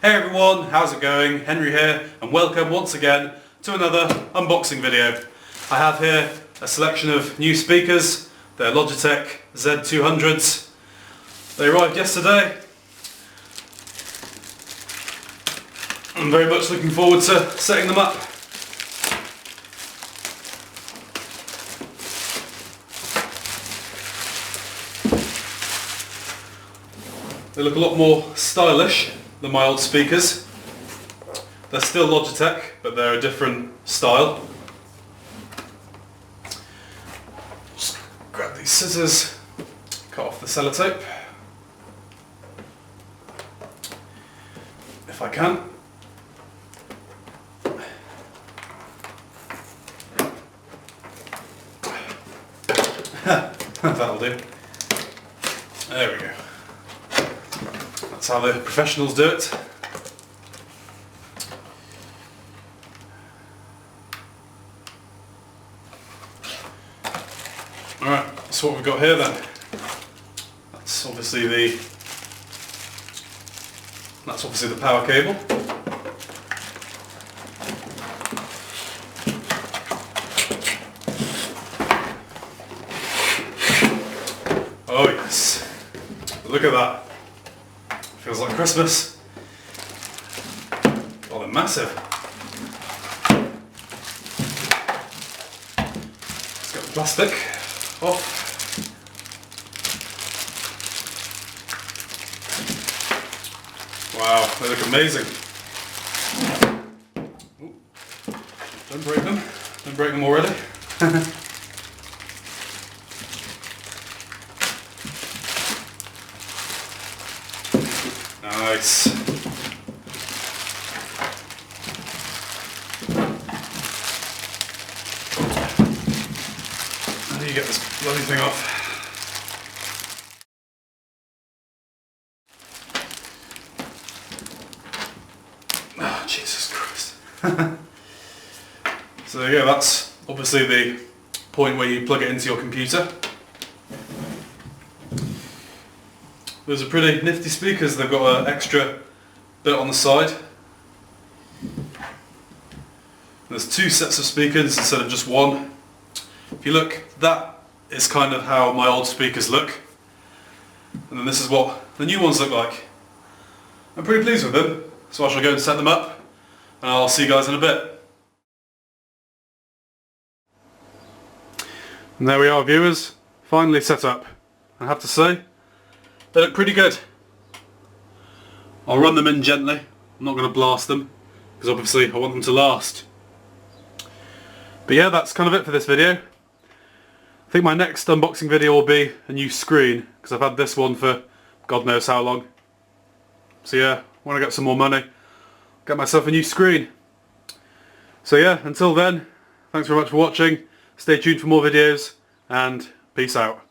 Hey everyone, how's it going? Henry here, and welcome once again to another unboxing video. I have here a selection of new speakers. They're Logitech Z200s. They arrived yesterday. I'm very much looking forward to setting them up. They look a lot more stylish than my old speakers. They're still Logitech, but they're a different style. Just grab these scissors, cut off the sellotape, if I can. That'll do. There we go. That's how the professionals do it. Alright, so what we've got here then. That's obviously the power cable. Oh yes. Look at that. Feels like Christmas. Oh, they're massive. Let's get the plastic off. Wow, they look amazing. Ooh. Don't break them. Don't break them already. Nice. How do you get this bloody thing off? Oh, Jesus Christ. So there you go, that's obviously the point where you plug it into your computer. Those are pretty nifty speakers. They've got an extra bit on the side. There's two sets of speakers instead of just one. If you look, that is kind of how my old speakers look. And then this is what the new ones look like. I'm pretty pleased with them, so I shall go and set them up, and I'll see you guys in a bit. And there we are, viewers, finally set up. I have to say, they look pretty good. I'll run them in gently. I'm not going to blast them because obviously I want them to last. But yeah, that's kind of it for this video. I think my next unboxing video will be a new screen because I've had this one for God knows how long. So yeah, when I get some more money, get myself a new screen. So yeah, until then, thanks very much for watching. Stay tuned for more videos and peace out.